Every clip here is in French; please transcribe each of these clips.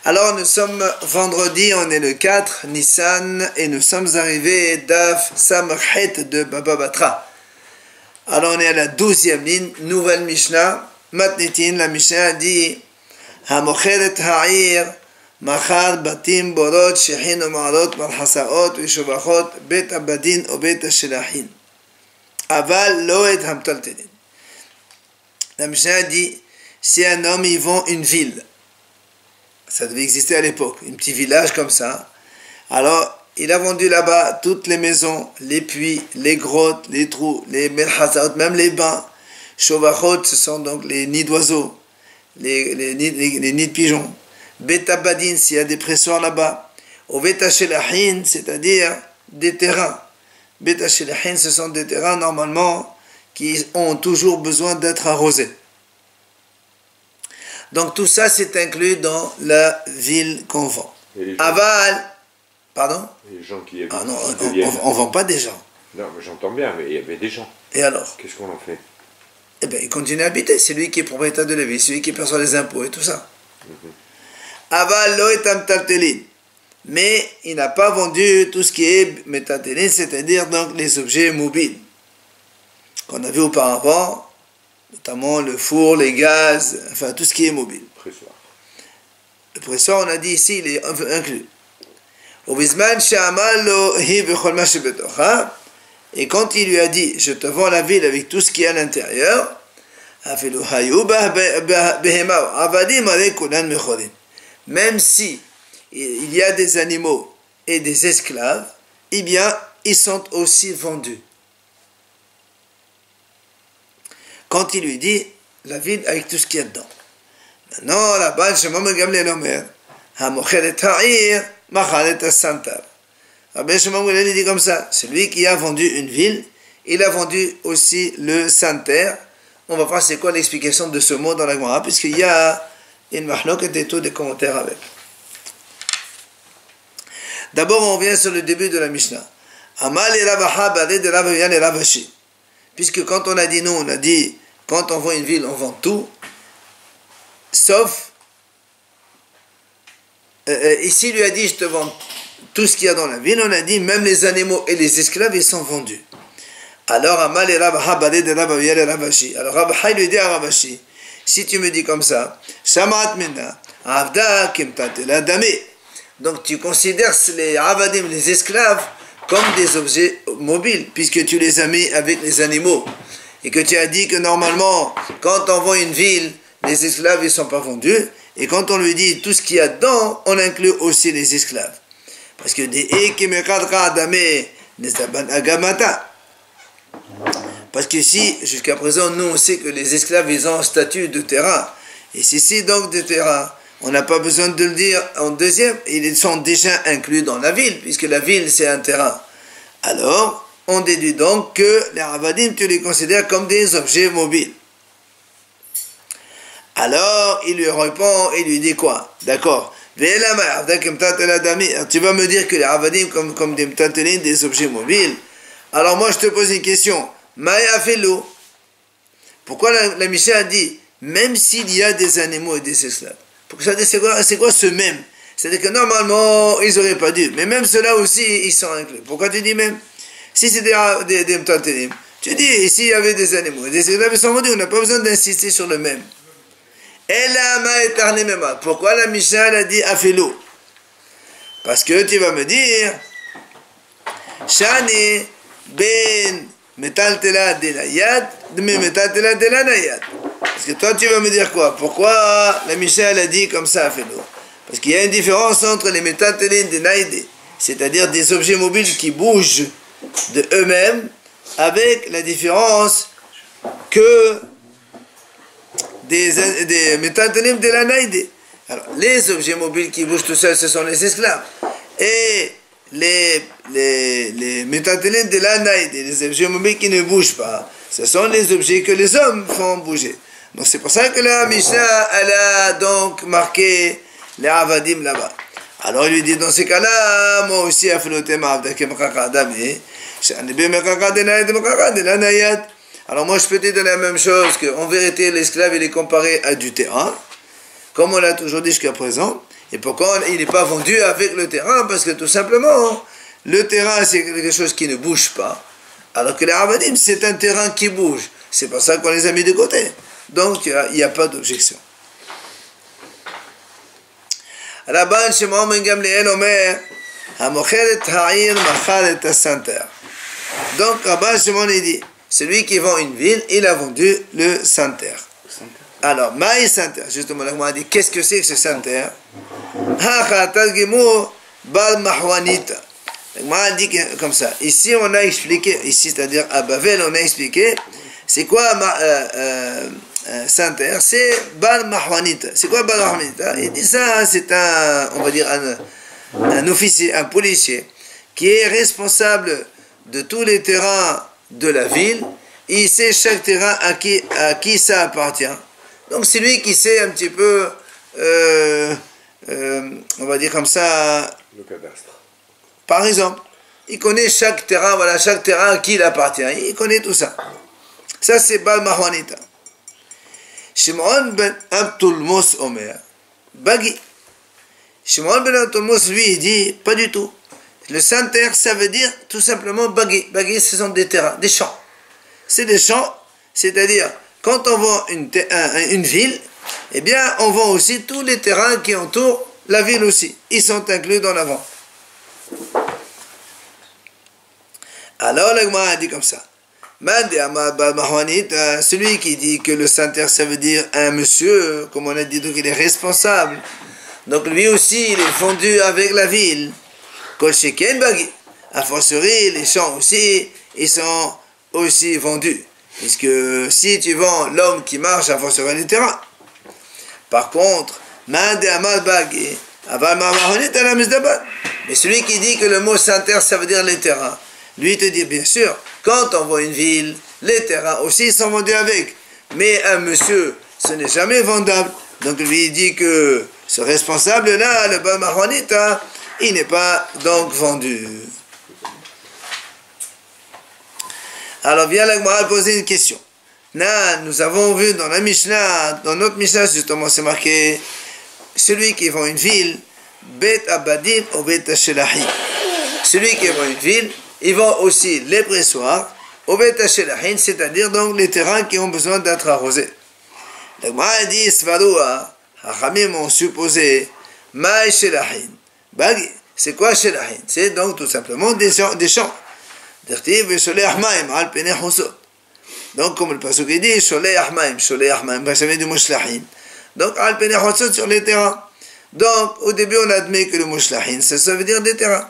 Alors nous sommes vendredi, on est le 4 Nissan et nous sommes arrivés Daf Samachet de Baba Batra. Alors on est à la 12e ligne, nouvelle Mishnah, Matnitin, la Mishnah dit Hamocheret Ha'ir, Machar Batim Borot, Shehin o Ma'arot, Marhasaot, Vishobachot, Bet Abadin o Bet Shelahin. Aval Loet Hamtaltelin. La Mishnah dit si un homme y vend une ville, ça devait exister à l'époque, un petit village comme ça. Alors, il a vendu là-bas toutes les maisons, les puits, les grottes, les trous, les melhazaot, même les bains. Shovachot, ce sont donc les nids d'oiseaux, les nids de pigeons. Betabadin, s'il y a des pressoirs là-bas. Ovetashelahin, c'est-à-dire des terrains. Betashelahin, ce sont des terrains normalement qui ont toujours besoin d'être arrosés. Donc tout ça, c'est inclus dans la ville qu'on vend. Aval, pardon? Les gens qui habitent. Ah non, on ne vend pas des gens. Non, mais j'entends bien, mais il y avait des gens. Et alors? Qu'est-ce qu'on en fait? Eh bien, il continue à habiter. C'est lui qui est propriétaire de la ville, c'est lui qui perçoit les impôts et tout ça. Aval lo etam taltelin. Mais il n'a pas vendu tout ce qui est métatelin, c'est-à-dire donc les objets mobiles qu'on a vu auparavant, notamment le four, les gaz, enfin tout ce qui est mobile. Pressoir. Le pressoir, on a dit ici, il est inclus. Et quand il lui a dit, je te vends la ville avec tout ce qui est à l'intérieur, même si il y a des animaux et des esclaves, eh bien, ils sont aussi vendus. Quand il lui dit la ville avec tout ce qu'il y a dedans. Maintenant, là-bas, je me gamle l'omer. Hamochelet ha'ir, machalet as-santar. Rabbi Shimon il dit comme ça, celui qui a vendu une ville, il a vendu aussi le santer. On va voir c'est quoi l'explication de ce mot dans la Gemara, puisqu'il y a une mahloket et tout des commentaires avec. D'abord, on vient sur le début de la Mishnah. Amal et Ravaha balé de Ravayan et Ravashi. Puisque quand on a dit nous, on a dit, quand on vend une ville, on vend tout, sauf, ici il lui a dit, je te vends tout ce qu'il y a dans la ville, on a dit, même les animaux et les esclaves, ils sont vendus. Alors, Amal et Rabaha balé de Rabaha et Ravashi. Alors, Rabaha lui dit à Ravashi, si tu me dis comme ça, Shamat minna, Avda kimtatela dame. Donc, tu considères les Avadim, les esclaves, comme des objets mobiles, puisque tu les as mis avec les animaux. Et que tu as dit que normalement, quand on vend une ville, les esclaves ne sont pas vendus. Et quand on lui dit tout ce qu'il y a dedans, on inclut aussi les esclaves. Parce que des parce que si, jusqu'à présent, nous on sait que les esclaves, ils ont un statut de terrain. Et si donc de terrain, on n'a pas besoin de le dire en deuxième, ils sont déjà inclus dans la ville, puisque la ville c'est un terrain. Alors, on déduit donc que les Avadim, tu les considères comme des objets mobiles. Alors, il lui répond, il lui dit quoi? D'accord. Tu vas me dire que les Avadim comme des mtatelin, des objets mobiles. Alors moi, je te pose une question. Maya felo. Pourquoi la Mishnah a dit, même s'il y a des animaux et des esclaves? C'est quoi ce même? C'est-à-dire que normalement, ils n'auraient pas dû. Mais même ceux-là aussi, ils sont inclus. Pourquoi tu dis même? Si c'est des mtatelim, tu dis, ici il y avait des animaux, des esclaves, ils sont vendus, on n'a pas besoin d'insister sur le même. Pourquoi la Mishnah a dit afelo? Parce que tu vas me dire, Shani ben metaltela de la yad, mais metaltela de la nayad. Parce que toi tu vas me dire quoi? Pourquoi la Mishnah a dit comme ça afelo? Parce qu'il y a une différence entre les metaltelin de naïdé, c'est-à-dire des objets mobiles qui bougent de eux-mêmes, avec la différence que des métatelim de la naïdé. Alors, les objets mobiles qui bougent tout seuls, ce sont les esclaves. Et les métatelim de la naïdé, les objets mobiles qui ne bougent pas, ce sont les objets que les hommes font bouger. Donc c'est pour ça que la Mishnah, elle a donc marqué les Avadim là-bas. Alors il lui dit, dans ces cas-là, moi aussi, alors moi je peux te dire la même chose, qu'en vérité l'esclave il est comparé à du terrain, comme on l'a toujours dit jusqu'à présent, Et pourquoi il n'est pas vendu avec le terrain? Parce que tout simplement, le terrain c'est quelque chose qui ne bouge pas, alors que les Abadim c'est un terrain qui bouge. C'est pour ça qu'on les a mis de côté. Donc il n'y a pas d'objection. Rabban Shimon ben Gamliel Omer, Hamochelet ha'ir machalet hasanter. Donc Rabban Shimon il dit, celui qui vend une ville, il a vendu le santer. Alors, maï santer, justement, on a dit, qu'est-ce que c'est que ce santer? Bal mahwanita. On a dit comme ça. Ici, on a expliqué, ici, c'est-à-dire à Bavel, on a expliqué, c'est quoi santer? C'est bal mahwanita. C'est quoi bal mahwanita? Il dit ça, c'est un, on va dire, un officier, un policier, qui est responsable de tous les terrains de la ville. Il sait chaque terrain à qui ça appartient. Donc c'est lui qui sait un petit peu, on va dire comme ça, le cadastre. Par exemple, il connaît chaque terrain, voilà, chaque terrain à qui il appartient. Il connaît tout ça. Ça c'est Bal Mahwanita. Shimon ben Abtulmos Omer, Bagi. Shimon ben Abtulmos, lui, il dit, pas du tout. Le santer, ça veut dire tout simplement Bagi. Bagi, ce sont des terrains, des champs. C'est des champs, c'est-à-dire, quand on vend une ville, eh bien, on vend aussi tous les terrains qui entourent la ville aussi. Ils sont inclus dans la vente. Alors, le Gemara a dit comme ça. Celui qui dit que le santer, ça veut dire un monsieur, comme on a dit, donc il est responsable. Donc lui aussi, il est vendu avec la ville. Kolsheken Bagi. A fortiori, les champs aussi, ils sont aussi vendus. Puisque si tu vends l'homme qui marche, à fortiori les terrains. Par contre, mais celui qui dit que le mot santer, ça veut dire les terrains, lui te dit bien sûr, quand on voit une ville, les terrains aussi sont vendus avec. Mais un monsieur, ce n'est jamais vendable. Donc lui il dit que ce responsable-là, le Bal Mahwanita, il n'est pas donc vendu. Alors vient la Gemara poser une question. Nous avons vu dans la Mishnah, dans notre Mishnah justement c'est marqué, celui qui vend une ville, Bet Abadim ou Bet Shelahin. Celui qui vend une ville, il vend aussi les pressoirs, ou Bet Shelahin, c'est-à-dire donc les terrains qui ont besoin d'être arrosés. La Gemara dit, Svarua, Hachamim ont supposé, Maï Shelahin. Bagi, c'est quoi Shelahin? C'est donc tout simplement des champs. Donc, comme le passage dit, Sholeach Maim, ça vient du Mushlahin. Donc, Al Peneh Hotzot sur les terrains. Donc, au début, on admet que le Mushlahin, ça veut dire des terrains.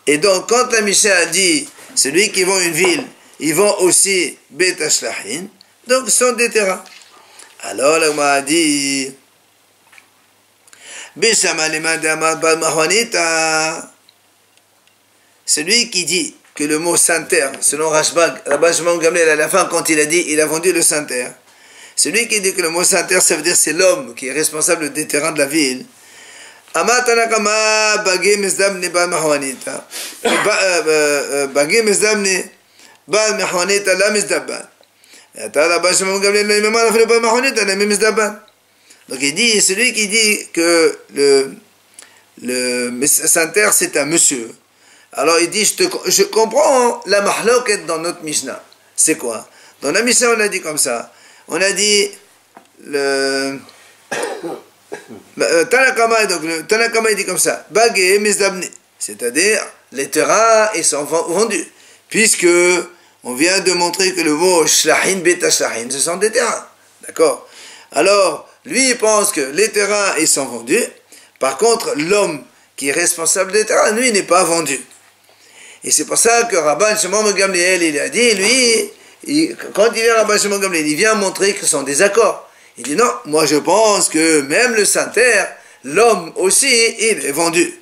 Et donc, quand la Mishnah a dit, celui qui vend une ville, il vend aussi Bet Ashlahin, donc ce sont des terrains. Alors, là, on m'a dit, celui qui dit que le mot santer, selon Rabban Shimon ben Gamliel, à la fin, quand il a dit, il a vendu le santer. Celui qui dit que le mot santer, ça veut dire c'est l'homme qui est responsable des terrains de la ville. Amatanakama bagé mesdamne bal mahwanita. Bagé mesdamne bal mahwanita la mesdaban. Rabban Shimon ben Gamliel, le même fait bal mahwanita la mesdaban. Donc il dit, celui qui dit que le santer, c'est un monsieur. Alors il dit, je comprends la mahloket dans notre Mishnah. C'est quoi? Dans la Mishnah, on a dit comme ça. On a dit, Tanakama, donc le Tanakama il dit comme ça, Bagé Mizdabne, c'est-à-dire les terrains ils sont vendus. Puisque on vient de montrer que le mot Shlahin, Beta Shlahin, ce sont des terrains. D'accord? Alors, lui il pense que les terrains ils sont vendus. Par contre, l'homme qui est responsable des terrains, lui, il n'est pas vendu. Et c'est pour ça que Rabban Shimon ben Gamliel, il a dit, lui, quand il vient Rabban Shimon ben Gamliel, il vient montrer que ce sont des accords. Il dit non, moi je pense que même le santer, l'homme aussi, il est vendu.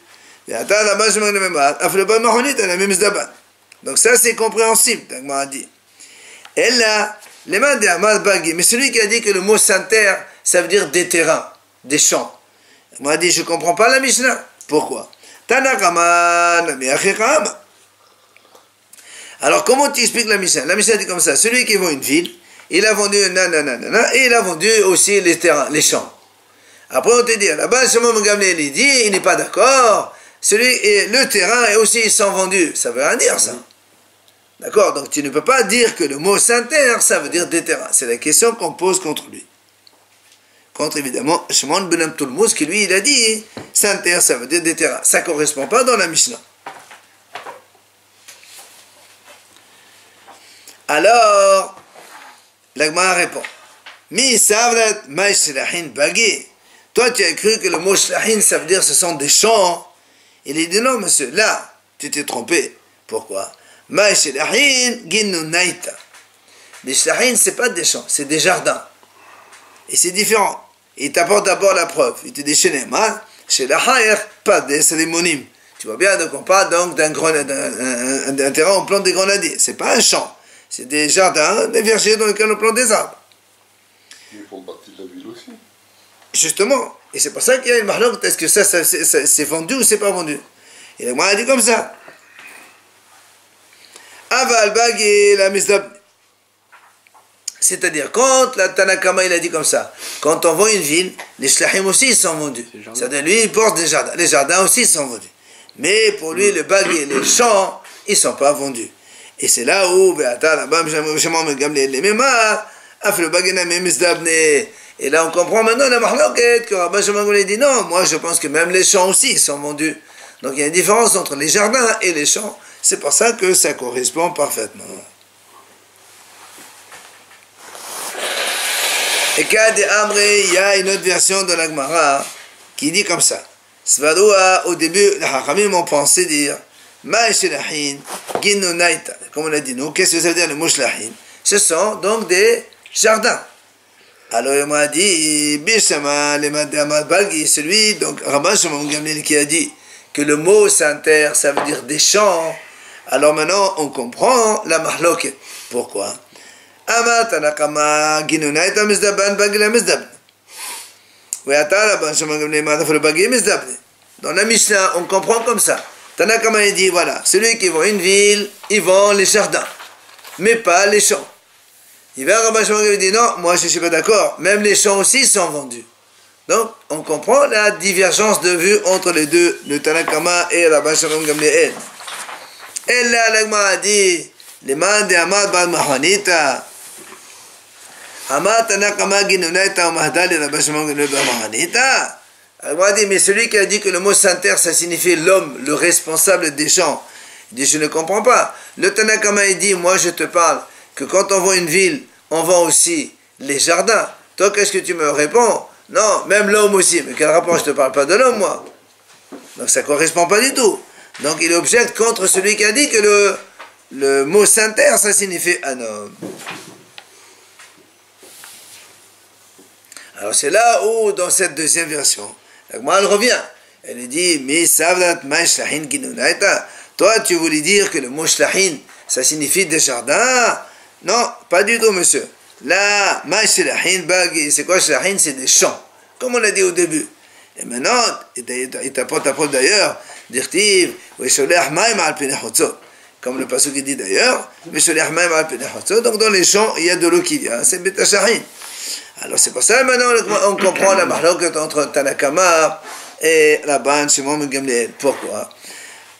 Donc ça c'est compréhensible, m'a dit. Et là, les mains de Amal Bagui, mais celui qui a dit que le mot santer, ça veut dire des terrains, des champs. Il m'a dit, je ne comprends pas la Mishnah. Pourquoi? Alors, comment tu expliques la Mishnah? La Mishnah dit comme ça, celui qui vend une ville, il a vendu nanana, et il a vendu aussi les terrains, les champs. Après, on te dit, là-bas, Shimon Gamliel, il dit, il n'est pas d'accord. Le terrain est aussi sans vendu. Ça veut rien dire, ça. D'accord? Donc, tu ne peux pas dire que le mot Saint-Terre, ça veut dire des terrains. C'est la question qu'on pose contre lui. Contre, évidemment, Shimon ben Abtoulmous, qui lui, il a dit, Saint-Terre, ça veut dire des terrains. Ça ne correspond pas dans la Mishnah. Alors, l'Agma répond, Mi savrat ma shlahin bagi. Toi, tu as cru que le mot shlahin, ça veut dire ce sont des champs. Il dit non, monsieur, là, tu t'es trompé. Pourquoi? Ma shlahin ginu naita. Les shlahin, ce n'est pas des champs, c'est des jardins. Et c'est différent. Il t'apporte d'abord la preuve. Il te dit chez les mains, chez la haïr, pas des cérémonies. Tu vois bien, donc on parle donc d'un terrain où on plante des grenadiers. Ce n'est pas un champ. C'est des jardins, des vergers dans lesquels on plante des arbres. Ils font partie de la ville aussi. Justement. Et c'est pour ça qu'il y a une marloque. Est-ce que ça c'est vendu ou c'est pas vendu? Et le a dit comme ça. Aval bagé la misdab. C'est-à-dire, quand la Tanakama il a dit comme ça, quand on vend une ville, les shlahim aussi ils sont vendus. C'est-à-dire, lui il porte des jardins. Les jardins aussi ils sont vendus. Mais pour lui, le bagé, les champs, ils ne sont pas vendus. Et c'est là où, et là on comprend maintenant la mahloket que Rabban Shimon dit non, moi je pense que même les champs aussi sont vendus. Donc il y a une différence entre les jardins et les champs. C'est pour ça que ça correspond parfaitement. Et Kad Amri, il y a une autre version de la Gemara qui dit comme ça. Svarua, au début, les Hachamim ont pensé dire Ma'eshelahin, Ginu Naita. Comme on a dit nous, qu'est-ce que ça veut dire le mot shlahin? Ce sont donc des jardins. Alors il m'a dit Bishama, les Madamad Balgi, celui, donc Rabban Shimon Gamliel qui a dit que le mot Saint-Terre, ça veut dire des champs. Alors maintenant, on comprend la mahloket. Pourquoi? Amatanakama Ginu Naita Mizdaban Bagila Mizdabne. Dans la Mishnah, on comprend comme ça. Tanakama il dit voilà, celui qui vend une ville, il vend les jardins, mais pas les champs. Il va Rabban Shimon il dit non, moi je ne suis pas d'accord, même les champs aussi sont vendus. Donc on comprend la divergence de vue entre les deux, le Tanakama et Rabban Shimon Gamliel. Et là, l'Agma a dit les mains de Hamad Bal Mahanita. Hamad Tanakama Ginunaita Mahdali Rabban Shimon Gamliel Bal Mahanita. Alors, on a dit, mais celui qui a dit que le mot Saint-Terre, ça signifie l'homme, le responsable des champs. Il dit, je ne comprends pas. Le Tanakama, il dit, moi je te parle que quand on vend une ville, on vend aussi les jardins. Toi, qu'est-ce que tu me réponds? Non, même l'homme aussi. Mais quel rapport? Je ne te parle pas de l'homme, moi. Donc ça ne correspond pas du tout. Donc il objecte contre celui qui a dit que le mot Saint-Terre, ça signifie un homme. Alors c'est là où, dans cette deuxième version, elle revient. Elle dit, mais savdat ma shlahin ginunaita. Toi, tu voulais dire que le mot shlahin, ça signifie des jardins? Non, pas du tout, monsieur. Là, ma shlahin bagi, c'est quoi shlahin? C'est des champs, comme on l'a dit au début. Et maintenant, il t'apporte la preuve d'ailleurs, d'irtiv, comme le passage qui dit d'ailleurs, donc dans les champs, il y a de l'eau qui vient, c'est betachahin. Alors c'est pour ça maintenant on comprend la mahloket entre Tanakama et Rabban Shimon Gamliel. Pourquoi?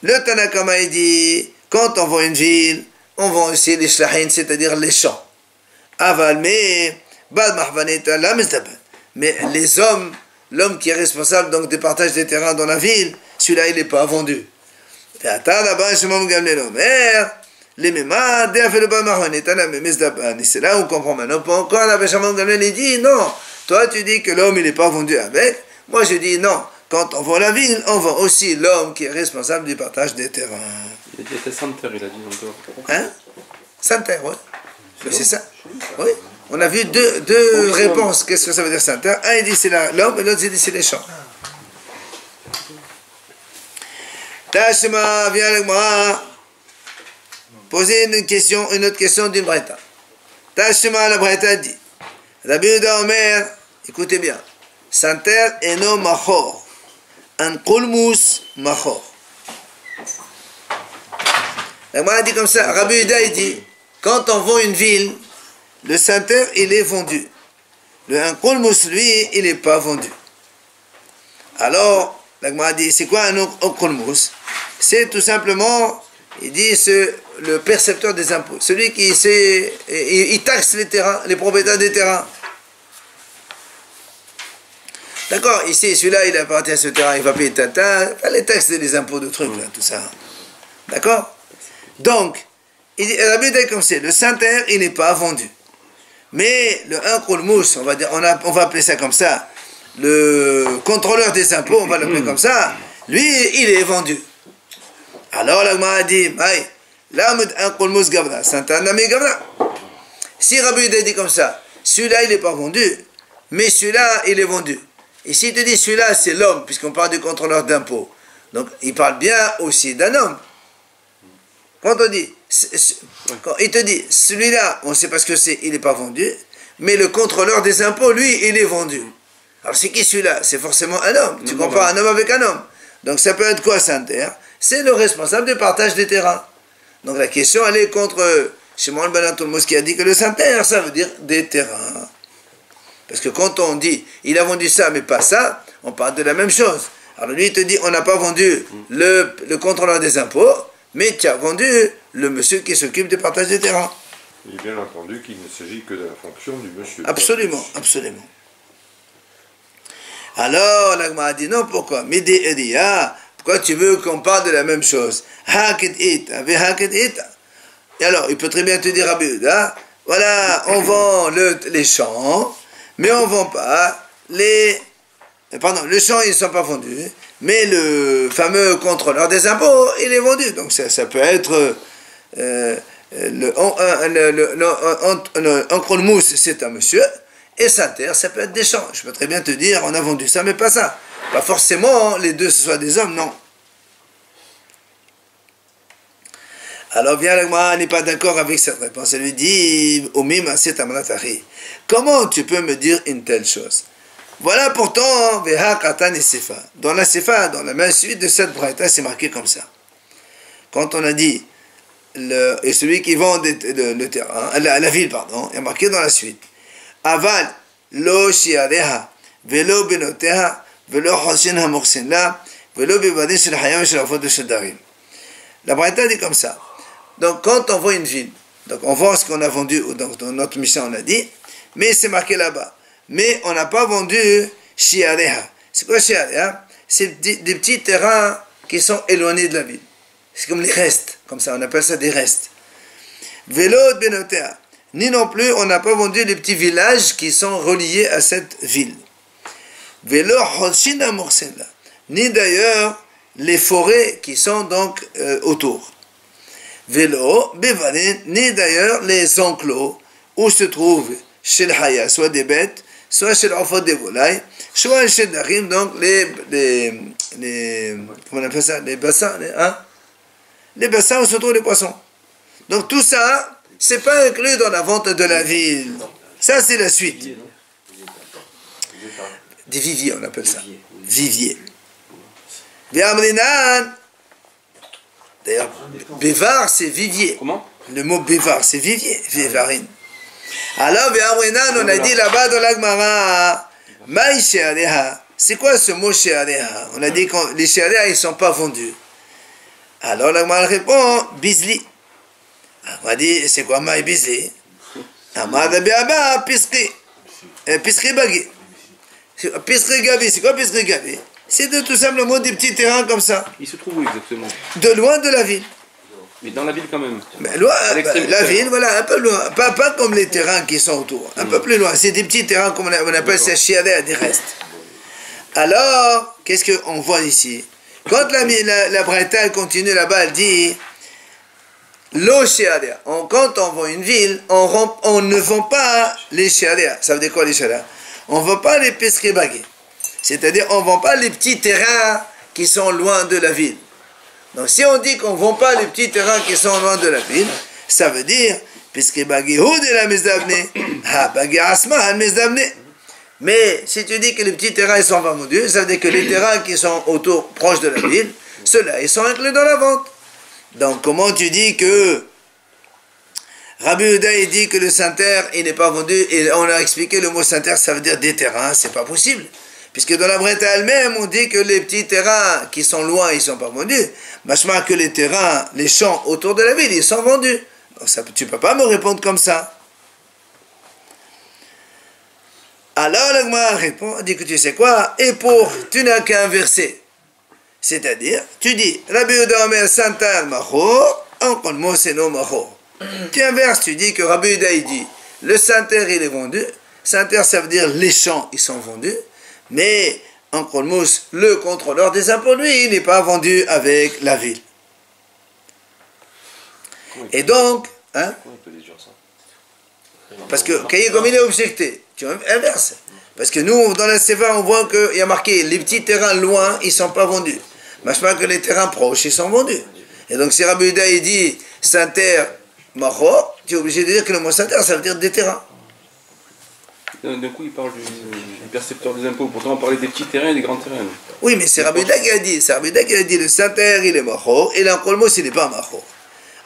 Le Tanakama il dit quand on vend une ville, on vend aussi les shlahin, c'est-à-dire les champs. Aval mais bad mahvaneta la mizdaban. Mais les hommes, l'homme qui est responsable donc des partages des terrains dans la ville, celui-là il n'est pas vendu. Et Rabban Shimon Gamliel Omer. Les mémas, c'est là où on comprend maintenant. Pourquoi la Shimon Gamliel dit non, toi tu dis que l'homme il n'est pas vendu avec, moi je dis non, quand on vend la ville, on vend aussi l'homme qui est responsable du partage des terrains. Il a dit Saint-Terre, il a dit encore. Hein? Saint-Terre, oui. C'est ça. Oui. On a vu deux réponses. Qu'est-ce que ça veut dire Saint-Terre? Un il dit c'est l'homme et l'autre il dit c'est les champs. Tashma, viens avec moi. Poser une autre question d'une braïta. Tashma, la braïta dit, Rabbi Yehuda Omer, écoutez bien, Saint-Terre eno machor, un kulmus machor. La braïta dit comme ça, Rabbi Yehuda il dit, quand on vend une ville, le Saint-Terre il est vendu. Le un kulmus lui, il n'est pas vendu. Alors, la Gemara dit, c'est quoi un Okolmous? C'est tout simplement, il dit, le percepteur des impôts. Celui qui sait, il taxe les terrains, les propriétaires des terrains. D'accord, ici, celui-là, il appartient à ce terrain, il va payer les taxes et les impôts de trucs, là, tout ça. D'accord? Donc, la but est comme c'est, le Saint-Terre, il n'est pas vendu. Mais le 1 Kolmous, on va appeler ça comme ça, le contrôleur des impôts, on va l'appeler comme ça, lui, il est vendu. Alors, la Gemara a dit, là, un Kolmous Gavna, Saint-Terre, Nami Gavna. Si Rabbi Yehuda dit comme ça, celui-là, il n'est pas vendu, mais celui-là, il est vendu. Et s'il te dit celui-là, c'est l'homme, puisqu'on parle du contrôleur d'impôts. Donc, il parle bien aussi d'un homme. Quand on dit, quand il te dit, celui-là, on ne sait pas ce que c'est, il n'est pas vendu, mais le contrôleur des impôts, lui, il est vendu. Alors, c'est qui celui-là? C'est forcément un homme. Tu compares un homme avec un homme. Donc, ça peut être quoi, Saint-Terre? C'est le responsable du partage des terrains. Donc, la question, elle est contre Shimon ben Antoulmos qui a dit que le Saint-Terre, ça veut dire des terrains. Parce que quand on dit, il a vendu ça, mais pas ça, on parle de la même chose. Alors lui, il te dit, on n'a pas vendu le contrôleur des impôts, mais tu as vendu le monsieur qui s'occupe du partage des terrains. Il est bien entendu qu'il ne s'agit que de la fonction du monsieur. Absolument, absolument. Alors, la Gemara a dit, non, pourquoi? Midi Edia, pourquoi tu veux qu'on parle de la même chose? Haket ita, ve haket ita. Et alors, il peut très bien te dire, Rabbi Yehuda, voilà, on vend les champs, mais on ne vend pas les champs, ils ne sont pas vendus, mais le fameux contrôleur des impôts, il est vendu. Donc ça peut être un Kolmous, c'est un monsieur, et Saint-Terre, ça peut être des champs. Je peux très bien te dire, on a vendu ça, mais pas ça. Pas forcément, les deux, ce soit des hommes, non. Alors bien, la Gemara n'est pas d'accord avec cette réponse. Elle lui dit, comment tu peux me dire une telle chose? Voilà pourtant, dans la Sefa, dans la main suite de cette braïta, c'est marqué comme ça. Quand on a dit, et celui qui vend le terrain, la ville, pardon, est marqué dans la suite. Aval, lo shiareha, velo benoteha, velo hosin hamursin la, velo bibadin shel hayam shel afod shel darim. La braïta dit comme ça. Donc, quand on vend une ville, donc on vend ce qu'on a vendu, dans notre mission on a dit, mais c'est marqué là-bas. Mais on n'a pas vendu Shiareha. C'est quoi Shiareha? C'est des petits terrains qui sont éloignés de la ville. C'est comme les restes, comme ça, on appelle ça des restes. Vélo Benotea. Ni non plus, on n'a pas vendu les petits villages qui sont reliés à cette ville. Vélo Hoshina Morsela. Ni d'ailleurs les forêts qui sont donc autour. Vélo, Bevarin, ni d'ailleurs les enclos où se trouvent chez le Haya, soit des bêtes, soit chez l'enfant des volailles, soit chez le Darim, donc comment on appelle ça, les bassins, les bassins où se trouvent les poissons. Donc tout ça, c'est pas inclus dans la vente de la ville. Ça, c'est la suite. Des viviers, on appelle ça. Viviers. D'ailleurs, Bévar, c'est vivier. Comment? Le mot Bévar, c'est vivier, Vévarine. Alors, on a dit là-bas dans la Gemara, Maï Sheareha. C'est quoi ce mot Sheareha? On a dit que les Sheareha, ils ne sont pas vendus. Alors, la Gemara répond, Bizli. On a dit, c'est quoi Maï Bizli? Amada Beaba, Pisri. Pisri Bagui. Pisri Gavi, c'est quoi Pisri Gavi? C'est tout simplement des petits terrains comme ça. Il se trouve où exactement? De loin de la ville. Mais dans la ville quand même. Mais loin, la ville, voilà, un peu loin. Pas comme les terrains qui sont autour. Un peu plus loin. C'est des petits terrains, comme on appelle ça, chiadé, des restes. Alors, qu'est-ce qu'on voit ici? Quand la Braïta continue là-bas, elle dit l'eau chiadé. Quand on voit une ville, on ne vend pas les chiadé. Ça veut dire quoi les chiadé? On ne vend pas les pesquets bagués. C'est-à-dire, on ne vend pas les petits terrains qui sont loin de la ville. Donc, si on dit qu'on ne vend pas les petits terrains qui sont loin de la ville, ça veut dire, puisque Bagihud est la mesdavne, Bagihasma est mesdavne. Mais si tu dis que les petits terrains ils sont pas vendus, ça veut dire que les terrains qui sont autour, proches de la ville, ceux-là, ils sont inclus dans la vente. Donc, comment tu dis que Rabbi Yehuda, il dit que le Saint-Terre, il n'est pas vendu, et on a expliqué le mot Saint-Terre, ça veut dire des terrains, c'est pas possible. Puisque dans la Braïta elle-même, on dit que les petits terrains qui sont loin, ils ne sont pas vendus. Machma que les terrains, les champs autour de la ville, ils sont vendus. Donc ça, tu ne peux pas me répondre comme ça. Alors l'Agma répond, dit que tu sais quoi, tu n'as qu'à inverser. C'est-à-dire, tu dis, Rabbi Yehuda Omer Santar Machor, Ankol Moseno Machor. Tu inverses, tu dis que Rabbi Yehuda il dit, le Santer il est vendu. Santer ça veut dire les champs ils sont vendus. Mais Ankol Mos, le contrôleur des impôts, lui, il n'est pas vendu avec la ville. Et donc, hein, Comment il peut déduire ça? parce que comme il est objecté, tu inverses. Parce que nous, dans la Seva, on voit qu'il y a marqué les petits terrains loin, ils ne sont pas vendus. Mais je pense que les terrains proches, ils sont vendus. Et donc, si Rabbi Yehuda il dit Santer Machor, tu es obligé de dire que le mot Santer, ça veut dire des terrains. D'un coup, il parle du percepteur des impôts. Pourtant, on parlait des petits terrains et des grands terrains. Oui, mais c'est Rabbi Yehuda qui a dit. C'est Rabbi Yehuda qui a dit le Santer, il est Machor, et l'Ankolmos, il n'est pas Machor.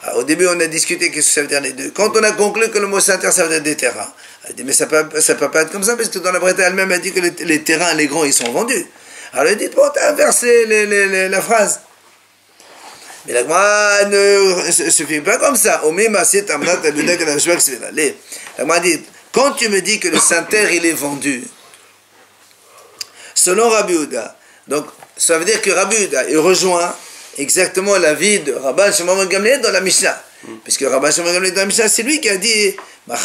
Alors, au début, on a discuté qu'est-ce que ça veut dire les deux. Quand on a conclu que le mot Santer, ça veut dire des terrains, elle a dit, mais ça peut pas être comme ça, parce que dans la Braïta elle-même, elle dit que les terrains, les grands, ils sont vendus. Alors, elle dit, bon, tu as inversé la phrase. Mais la Gemara ne se fait pas comme ça. La Gemara dit, quand tu me dis que le Santer, il est vendu, selon Rabbi Yehuda, donc, ça veut dire que Rabbi Yehuda, il rejoint exactement l'avis de Rabban Shimon ben Gamliel dans la Mishnah. Puisque Rabban Shimon ben Gamliel dans la Mishnah, c'est lui qui a dit donc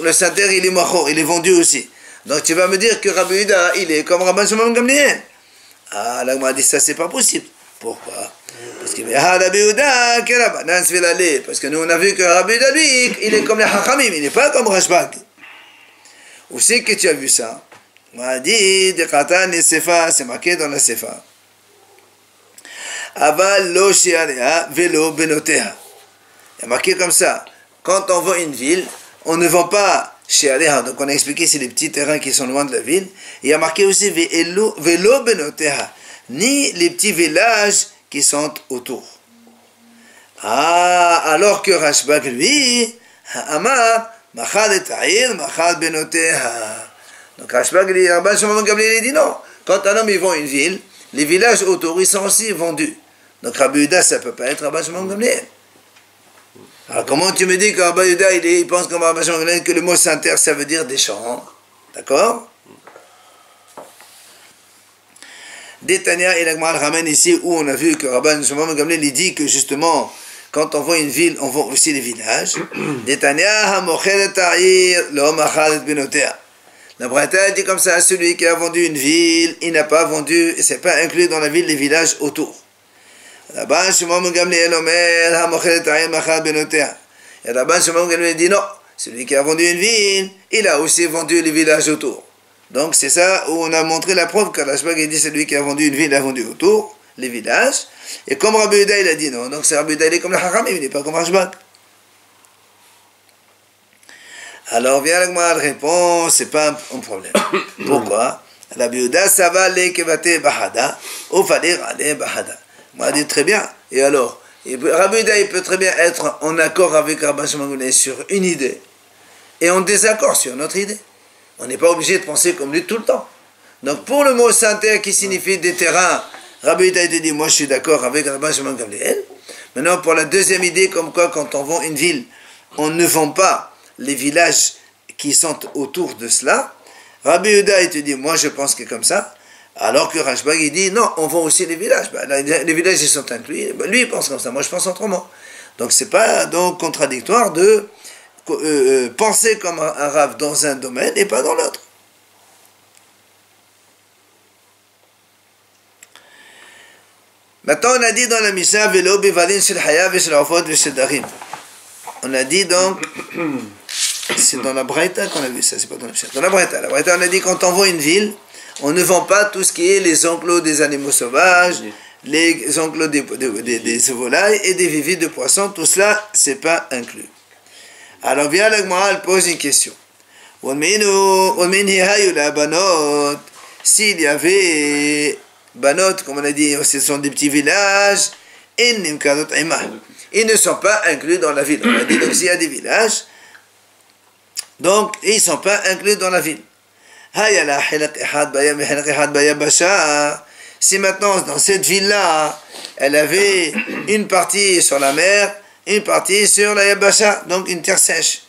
le Santer, il est machor, il est vendu aussi. Donc tu vas me dire que Rabbi Yehuda, il est comme Rabban Shimon ben Gamliel. Ah, là, on m'a dit ça, c'est pas possible. Pourquoi? Parce que Rabbi Yehuda, parce que nous, on a vu que Rabbi Yehuda, lui, il est comme les Hachamim, il n'est pas comme Rashbag. Où c'est que tu as vu ça? On m'a dit, c'est marqué dans la Sefa. Aval lo shi'alea velo benotea. Il y a marqué comme ça. Quand on vend une ville, on ne vend pas shi'alea. Donc on a expliqué c'est les petits terrains qui sont loin de la ville. Il y a marqué aussi velo benotea. Ni les petits villages qui sont autour. Ah, alors que Rashbag lui, Amar, machad et ta'ir, machad benotea. Donc Rashbag dit non. Quand un homme il vend une ville, les villages autour ils sont aussi vendus. Donc Rabbi Yehuda ça ne peut pas être Rabban Shimon ben Gamliel. Alors comment tu me dis que Rabbi Yehuda il pense comme Rabban Shimon ben Gamliel que le mot Santer ça veut dire des champs? D'accord? Détania et l'Agma ramène ici où on a vu que Rabban Shimon ben Gamliel il dit que justement quand on vend une ville on vend aussi les villages. Détania ha-mochel ta'ir lo machal benotea. La Braïta dit comme ça, celui qui a vendu une ville, il n'a pas vendu, c'est pas inclus dans la ville les villages autour. Rabban Shimon ben Gamliel omer ha-mochel ta'ir machal benotea. Et Rabban Shimon ben Gamliel dit non, celui qui a vendu une ville, il a aussi vendu les villages autour. Donc c'est ça où on a montré la preuve que Rashbag dit celui qui a vendu une ville a vendu autour, les villages. Et comme Rabbi Yehuda il a dit non, donc c'est Rabbi Yehuda il est comme le Hachamim, il n'est pas comme Rashbag. Alors vient la réponse, c'est pas un problème. Pourquoi? Rabbi Yehuda ça va aller kevate bahada, ou falir aller bahada. Moi dit très bien. Et alors, Rabbi Yehuda il peut très bien être en accord avec Rabban Shimon ben Gamliel sur une idée et en désaccord sur notre idée. On n'est pas obligé de penser comme lui tout le temps. Donc pour le mot Santer qui signifie des terrains, Rabbi Yehuda il dit moi je suis d'accord avec Rabban Shimon ben Gamliel. Maintenant pour la deuxième idée comme quoi quand on vend une ville, on ne vend pas les villages qui sont autour de cela. Rabbi Yehuda il te dit moi je pense que comme ça. Alors que Rashbag il dit non on vend aussi les villages. Les villages ils sont inclus. Lui il pense comme ça, moi je pense autrement. Donc c'est pas donc contradictoire de penser comme un Rav dans un domaine et pas dans l'autre. Maintenant on a dit dans la Mishnah velo bevalin shel hayav et shel afot ve shel darim. On a dit donc c'est dans la Braïta qu'on a vu ça, c'est pas dans la Mishnah. Dans la Braïta on a dit quand on vend une ville, on ne vend pas tout ce qui est les enclos des animaux sauvages, les enclos des volailles et des viviers de poissons, tout cela c'est pas inclus. Alors vient la Gemara, elle pose une question. S'il y avait banot, comme on a dit, ce sont des petits villages, ils ne sont pas inclus dans la ville. On a dit donc s'il y a des villages, donc ils ne sont pas inclus dans la ville. Si maintenant, dans cette ville-là, elle avait une partie sur la mer, une partie sur la Yabasha, donc une terre sèche.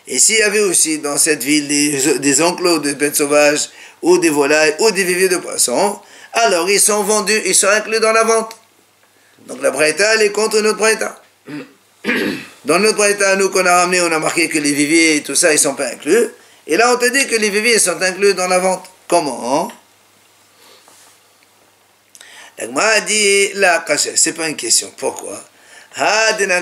Et s'il y avait aussi dans cette ville des enclos de bêtes sauvages, ou des volailles, ou des viviers de poissons, alors ils sont vendus, ils sont inclus dans la vente. Donc la Braïta, elle est contre notre Braïta. Dans notre Braïta, nous qu'on a ramené, on a marqué que les viviers et tout ça, ils ne sont pas inclus. Et là, on te dit que les viviers sont inclus dans la vente. Comment? La Gemara a dit, là, c'est pas une question. Pourquoi? La Gemara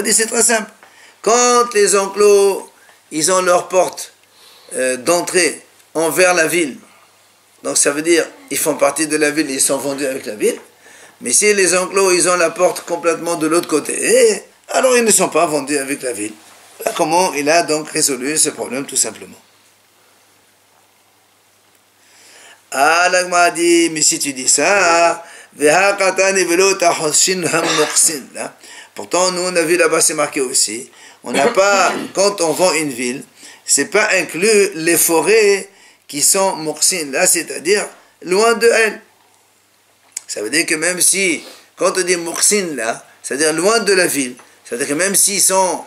dit, c'est très simple. Quand les enclos, ils ont leur porte d'entrée envers la ville, donc ça veut dire, ils font partie de la ville, ils sont vendus avec la ville. Mais si les enclos, ils ont la porte complètement de l'autre côté, alors ils ne sont pas vendus avec la ville. Là, comment il a donc résolu ce problème, tout simplement? Ah, la Gemara dit, mais si tu dis ça, pourtant, nous, on a vu là-bas, c'est marqué aussi, on n'a pas, quand on vend une ville, c'est pas inclus les forêts qui sont muqsin, là, c'est-à-dire loin de elle. Ça veut dire que même si, quand on dit muqsin, là, c'est-à-dire loin de la ville, c'est-à-dire que même s'ils sont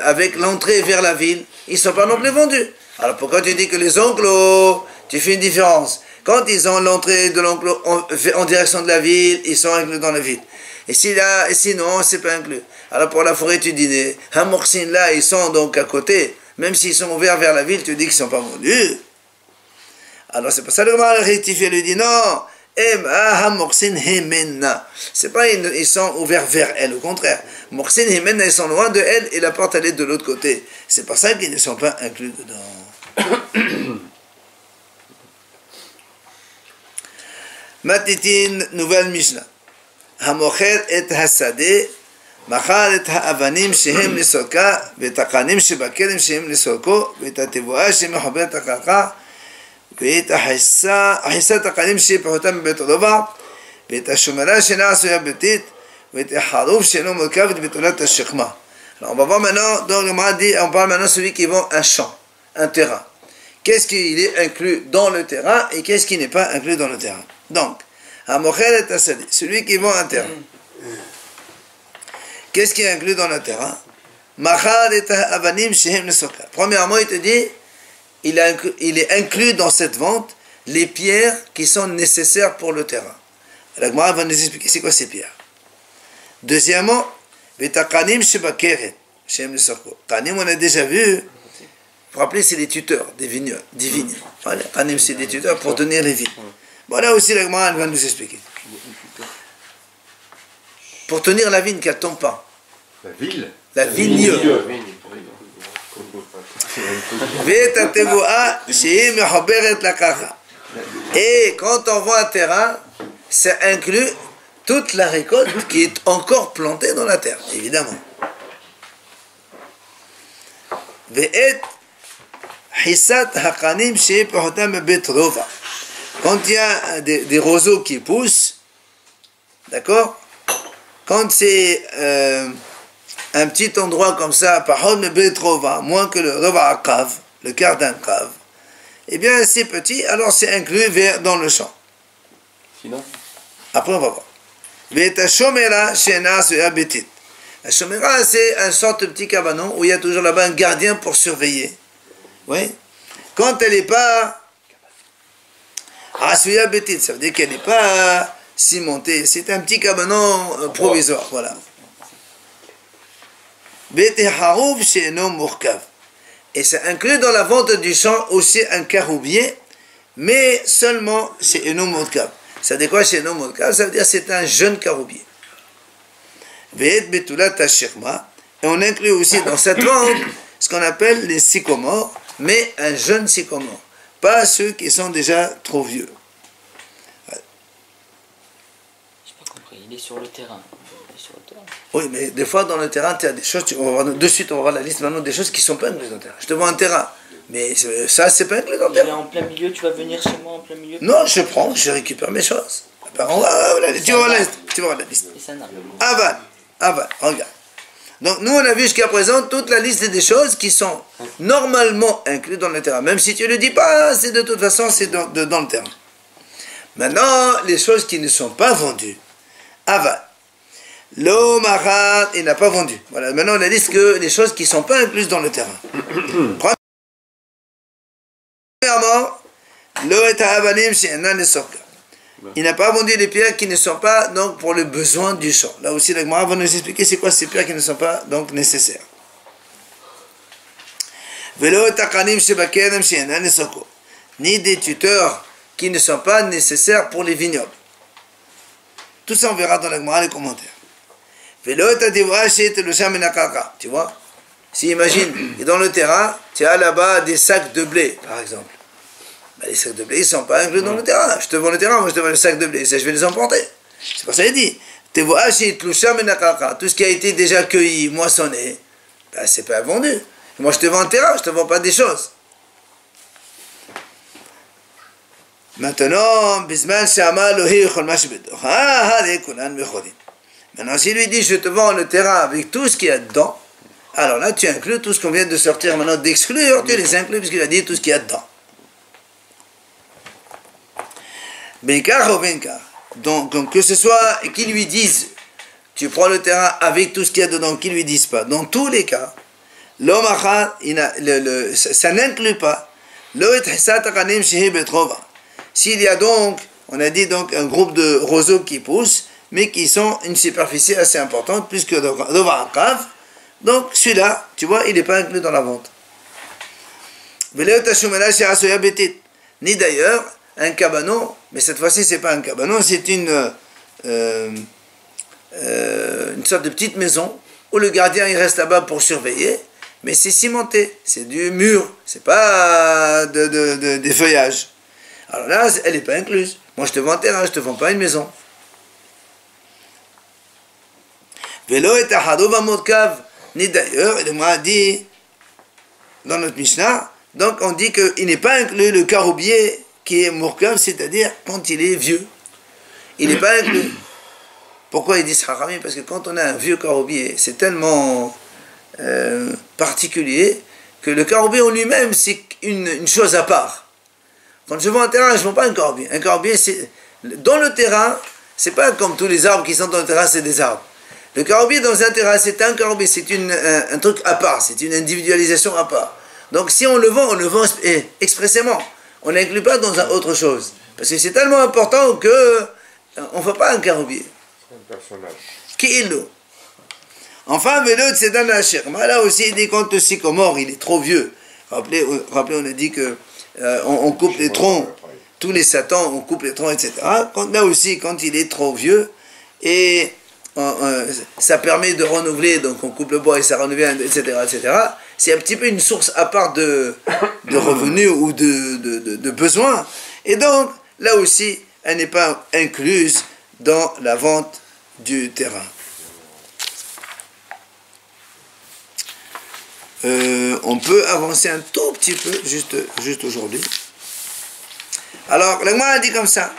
avec l'entrée vers la ville, ils ne sont pas non plus vendus. Alors pourquoi tu dis que les enclos, tu fais une différence? Quand ils ont l'entrée de l'enclos en direction de la ville, ils sont inclus dans la ville. Et sinon, c'est pas inclus. Alors pour la forêt, tu dis, les muqsin, là, ils sont donc à côté, même s'ils sont ouverts vers la ville, tu dis qu'ils ne sont pas vendus. Alors c'est pour ça que le Gemara rectifie, lui dit non, c'est pas ils sont ouverts vers elle, au contraire. Muqsin himenna, ils sont loin de elle et la porte elle est de l'autre côté. C'est pour ça qu'ils ne sont pas inclus dedans. Matitin, nouvelle Mishnah. Hamocher et hasade, machar et ha'avanim shehem lisoka, vetakanim shebakerim shehem lisoko, vetatevoa shemechober takarka, ואת החיסת הקנים שפחותם בבית הרובע, ואת השומרה שאינה עשויה ביתית, ואת החרוב שאינו מורכבת בתולת השכמה. Alors on va voir maintenant, donc on parle maintenant de celui qui vend un champ, un terrain. Qu'est-ce qui est inclus dans le terrain et qu'est-ce qui n'est pas inclus dans le terrain? Donc, celui qui vend un terrain. Qu'est-ce qui est inclus dans le terrain? Premièrement, il te dit, il est inclus dans cette vente les pierres qui sont nécessaires pour le terrain. La Gemara va nous expliquer c'est quoi ces pierres. Deuxièmement, Kanim, on a déjà vu, vous vous rappelez, c'est les tuteurs des vignes. Voilà, Kanim, c'est des tuteurs pour tenir les vignes. Voilà aussi la Gemara va nous expliquer. Pour tenir la vigne qui ne tombe pas. La ville. La vigne. Et quand on voit un terrain, c'est inclus toute la récolte qui est encore plantée dans la terre, évidemment. Quand il y a des roseaux qui poussent, d'accord, quand c'est un petit endroit comme ça, moins que le rova cave, le quart d'un cave, eh bien c'est petit, alors c'est inclus dans le champ. Sinon? Après on va voir. La shomera, c'est un sorte de petit cabanon où il y a toujours là-bas un gardien pour surveiller. Oui. Quand elle n'est pas asuya betit, ça veut dire qu'elle n'est pas cimentée. C'est un petit cabanon provisoire. Voilà. Et c'est inclus dans la vente du champ aussi un caroubier, mais seulement chez Eno Murkav. Ça veut dire quoi chez Eno Murkav? Ça veut dire c'est un jeune caroubier. Et on inclut aussi dans cette vente ce qu'on appelle les sycomores, mais un jeune sycomore, pas ceux qui sont déjà trop vieux. J'ai pas compris, il est sur le terrain. Oui, mais des fois dans le terrain, tu as des choses, de suite on va voir la liste maintenant, des choses qui ne sont pas incluses dans le terrain. Je te vois un terrain, mais ça, c'est pas inclus dans le terrain. Il est en plein milieu, tu vas venir chez moi en plein milieu? Non, je récupère mes choses. Tu vas voir la liste. Et ça n'a. Aval, regarde. Donc nous, on a vu jusqu'à présent toute la liste des choses qui sont normalement incluses dans le terrain. Même si tu ne le dis pas, c'est de toute façon, c'est dans le terrain. Maintenant, les choses qui ne sont pas vendues. Aval. L'eau marat, il n'a pas vendu. Voilà, maintenant on a dit que les choses qui ne sont pas incluses dans le terrain. Premièrement, l'eau est à avanim chez un les sorka. Il n'a pas vendu les pierres qui ne sont pas donc pour le besoin du champ. Là aussi, la Gemara va nous expliquer c'est quoi ces pierres qui ne sont pas donc nécessaires. Velo et takanim chez bakenem chez un les sorko. Ni des tuteurs qui ne sont pas nécessaires pour les vignobles. Tout ça on verra dans la Gemara les commentaires. Tu vois, si imagine, et dans le terrain, tu as là-bas des sacs de blé, par exemple. Ben, les sacs de blé, ils ne sont pas inclus dans le terrain. Je te vends le terrain, moi je te vends le sac de blé, ça, je vais les emporter. C'est pour ça qu'il dit. Tout ce qui a été déjà cueilli, moissonné, ben, c'est pas vendu. Moi je te vends le terrain, je ne te vends pas des choses. Maintenant, Bisman Shama Lohi Maintenant, s'il lui dit, je te vends le terrain avec tout ce qu'il y a dedans, alors là, tu inclus tout ce qu'on vient de sortir maintenant d'exclure, tu les inclus puisqu'il a dit tout ce qu'il y a dedans. Benkar ou Benkar. Donc, que ce soit qu'ils lui disent, tu prends le terrain avec tout ce qu'il y a dedans, qu'ils ne lui disent pas. Dans tous les cas, l'homme ça n'inclut pas. S'il y a donc, on a dit donc un groupe de roseaux qui poussent, mais qui sont une superficie assez importante, plus que devant un cave. Donc celui-là, tu vois, il n'est pas inclus dans la vente. Ni d'ailleurs un cabanon, mais cette fois-ci c'est pas un cabanon, c'est une sorte de petite maison où le gardien il reste là-bas pour surveiller, mais c'est cimenté, c'est du mur, c'est pas des feuillages. Alors là, elle n'est pas incluse. Moi je te vends un terrain, je te vends pas une maison. Vélo est à Hadova Modkav, ni d'ailleurs, il m'a dit dans notre Mishnah, donc on dit qu'il n'est pas inclus le caroubier qui est Modkav, c'est-à-dire quand il est vieux. Il n'est pas inclus. Pourquoi il dit ça? Parce que quand on a un vieux caroubier, c'est tellement particulier que le caroubier en lui-même, c'est une chose à part. Quand je vends un terrain, je ne vends pas un caroubier. Un caroubier, c'est dans le terrain, c'est pas comme tous les arbres qui sont dans le terrain, c'est des arbres. Le caroubier dans un terrain, c'est un caroubier, c'est un truc à part, c'est une individualisation à part. Donc si on le vend expressément. On n'inclut pas dans autre chose. Parce que c'est tellement important que on ne fait pas un caroubier. C'est un personnage. Qui est l'eau? Enfin, c'est dans la chair. Mais là aussi, il dit quand le sycomore, il est trop vieux. Rappelez, on a dit que on coupe les troncs, tous les satans, on coupe les troncs, etc. Là aussi, quand il est trop vieux, et ça permet de renouveler, donc on coupe le bois et ça renouvelle, etc., etc. C'est un petit peu une source à part de revenus ou de besoins. Et donc, là aussi, elle n'est pas incluse dans la vente du terrain. On peut avancer un tout petit peu, juste aujourd'hui. Alors, la Gemara dit comme ça.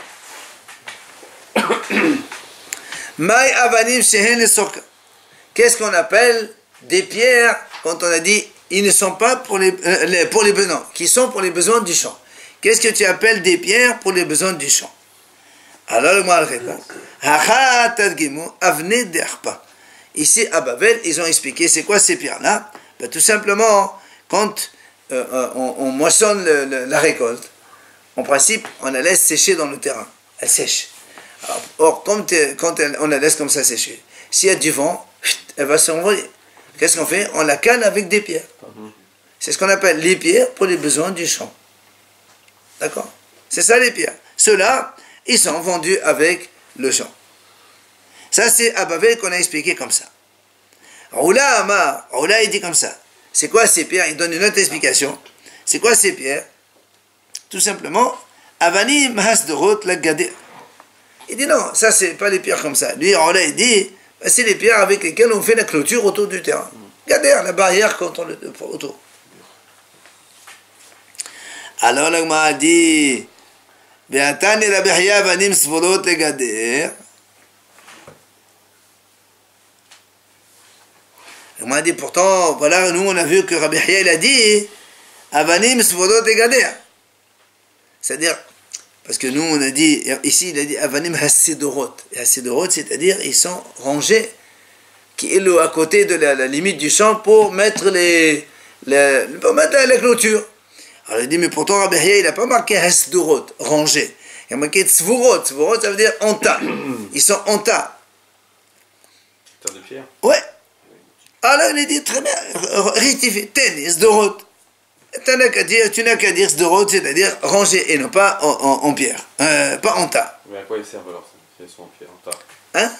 Maï avanim shehen le soka. Qu'est-ce qu'on appelle des pierres quand on a dit ils ne sont pas pour les besoins, qui sont pour les besoins du champ. Qu'est-ce que tu appelles des pierres pour les besoins du champ? Alors le Gemara répond. Hacha tadgimu avne derpa. Ici à Babel, ils ont expliqué c'est quoi ces pierres-là. Ben, tout simplement, quand on moissonne la récolte, en principe, on la laisse sécher dans le terrain. Elle sèche. Alors, or, quand on la laisse comme ça sécher, s'il y a du vent, elle va s'envoler. Qu'est-ce qu'on fait? On la cale avec des pierres. C'est ce qu'on appelle les pierres pour les besoins du champ. D'accord? C'est ça les pierres. Ceux-là, ils sont vendus avec le champ. Ça, c'est à Babel qu'on a expliqué comme ça. Roula Amar, Roula il dit comme ça. C'est quoi ces pierres? Il donne une autre explication. C'est quoi ces pierres? Tout simplement, Avani Mahasdorot la Gader. Il dit non, ça c'est pas les pierres comme ça. Lui, Roula il dit, c'est les pierres avec lesquelles on fait la clôture autour du terrain. Gader, la barrière quand on le autour. Alors le Gemara dit, Be'atani la Behya Avanim Svolot le Gader. On m'a dit pourtant, voilà, nous on a vu que Rabbi Yahya il a dit Avanim Svodot et Gader. C'est-à-dire, parce que nous on a dit, ici il a dit Avanim Hasidorot. Et Hasidorot, c'est-à-dire ils sont rangés qui est à côté de la limite du champ pour mettre la clôture. Alors il dit, mais pourtant Rabbi Yahya il n'a pas marqué Hasidorot, rangé. Il a marqué Tzvorot. Tzvorot ça veut dire en tas. Ils sont en tas. Tas de pierre. Ouais. Alors il a dit très bien, rectifié, ten, Sdorot. Tu n'as qu'à dire Sdorot, c'est-à-dire rangé et non pas en pierre, pas en tas. Mais à quoi ils servent alors si elles sont en pierre, en tas? Hein?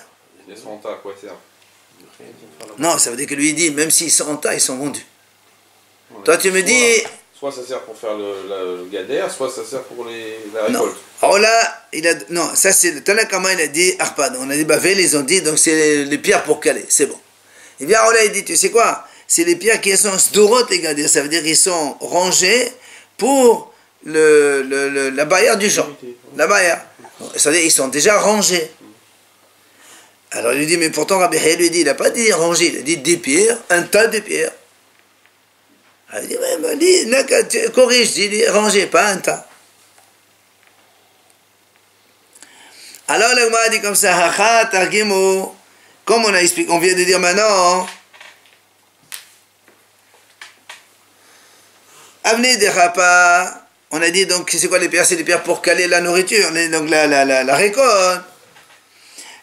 Elles sont en tas, à quoi elles servent? Non, ça veut dire que lui il dit, même s'ils sont en tas, ils sont vendus. Ouais. Toi tu me dis... Soit ça sert pour faire le gader, soit ça sert pour la récolte. Non. Alors là, non, ça c'est le Tanakama, il a dit Arpad. On a dit Bavel, ils ont dit, donc c'est les pierres pour caler, c'est bon. Et bien là, il dit, tu sais quoi? C'est les pierres qui sont Sdorot et Gadir, ça veut dire qu'ils sont rangés pour la barrière du champ. La barrière. C'est-à-dire qu'ils sont déjà rangés. Alors il lui dit, mais pourtant Rabbi Yahya lui dit, il n'a pas dit rangé, il a dit des pierres, un tas de pierres. Alors il dit, ouais, dis, corrige, dis rangé, pas un tas. Alors le Gemara dit comme ça, Hacha Targimu, comme on a expliqué, on vient de dire maintenant, Avne de Rapa, on a dit donc c'est quoi les pierres? C'est les pierres pour caler la nourriture, donc la récolte.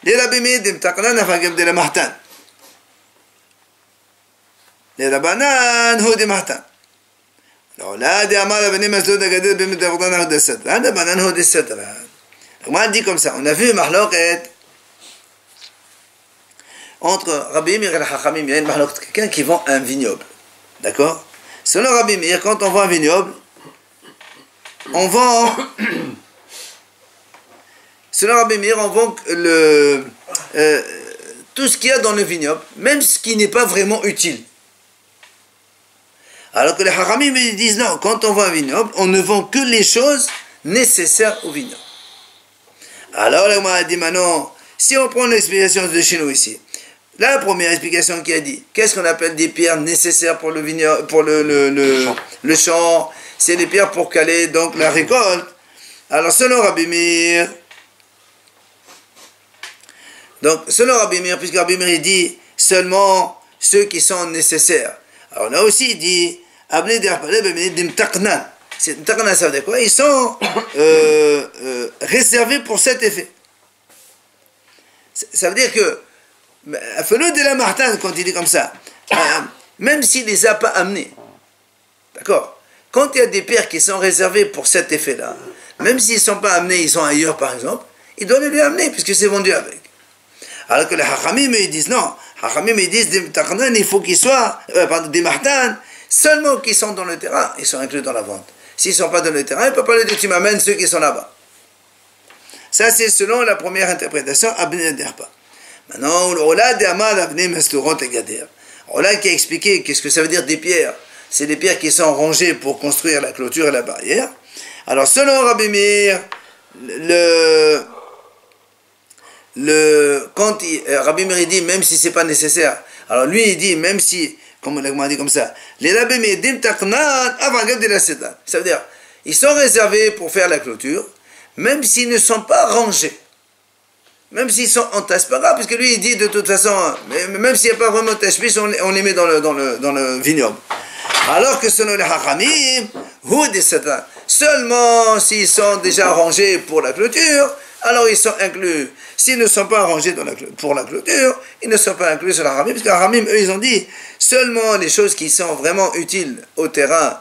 Les rabimid de Mtaknan afagab de la Mahtan. Les rabanan hu de Mahtan. Alors là, des amal avne masdou de gadir bim de Fagdan hu de Sadr. Là, des banan hu de Sadr. On a dit comme ça, on a vu Mahloket entre Rabbi Meir et le Chachamim, il y a une Mahloket, quelqu'un qui vend un vignoble. D'accord? Selon Rabbi Meir, quand on vend un vignoble, on vend. Selon Rabbi Meir, on vend tout ce qu'il y a dans le vignoble, même ce qui n'est pas vraiment utile. Alors que les Chachamim ils disent non, quand on vend un vignoble, on ne vend que les choses nécessaires au vignoble. Alors là, on m'a dit maintenant, si on prend l'explication de chez nous ici, la première explication qui a dit, qu'est-ce qu'on appelle des pierres nécessaires pour le vignoble, pour le champ, c'est les pierres pour caler donc la récolte. Alors selon Rabbi Meir, puisque Rabbi Meir dit seulement ceux qui sont nécessaires. Alors on a aussi dit, Mtaknan, ça veut dire quoi? Ils sont réservés pour cet effet. Ça veut dire que Felo de la Martin, quand il dit comme ça, même s'il ne les a pas amenés, d'accord? Quand il y a des pierres qui sont réservées pour cet effet-là, même s'ils ne sont pas amenés, ils sont ailleurs par exemple, il doit les lui amener puisque c'est vendu avec. Alors que les Hachamim ils disent non, Hachamim ils disent il faut qu'ils soient, des Martin, seulement qui sont dans le terrain, ils sont inclus dans la vente. S'ils ne sont pas dans le terrain, il ne peut pas leur dire tu m'amènes ceux qui sont là-bas. Ça, c'est selon la première interprétation, Abne Derpa. Maintenant, Ola de Amad Abne Mestorot et Gader. Ola qui a expliqué qu'est-ce que ça veut dire des pierres. C'est des pierres qui sont rangées pour construire la clôture et la barrière. Alors, selon Rabbi Meir, Rabbi Meir dit, même si ce n'est pas nécessaire, alors lui, il dit, même si, comme on l'a dit comme ça, les Rabbi Meir dim taknan avant de la sedan. Ça veut dire, ils sont réservés pour faire la clôture, même s'ils ne sont pas rangés. Même s'ils sont en tas, c'est pas grave, parce que lui, il dit de toute façon, même s'il n'y a pas vraiment de tashbish, on les met dans le vignoble. Alors que selon les Hachamim, seulement s'ils sont déjà rangés pour la clôture, alors ils sont inclus. S'ils ne sont pas rangés pour la clôture, ils ne sont pas inclus sur la Hachamim, parce que les Hachamim, eux, ils ont dit, seulement les choses qui sont vraiment utiles au terrain,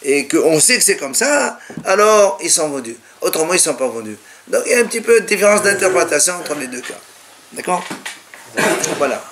et qu'on sait que c'est comme ça, alors ils sont vendus. Autrement, ils ne sont pas vendus. Donc il y a un petit peu de différence d'interprétation entre les deux cas. D'accord? Voilà.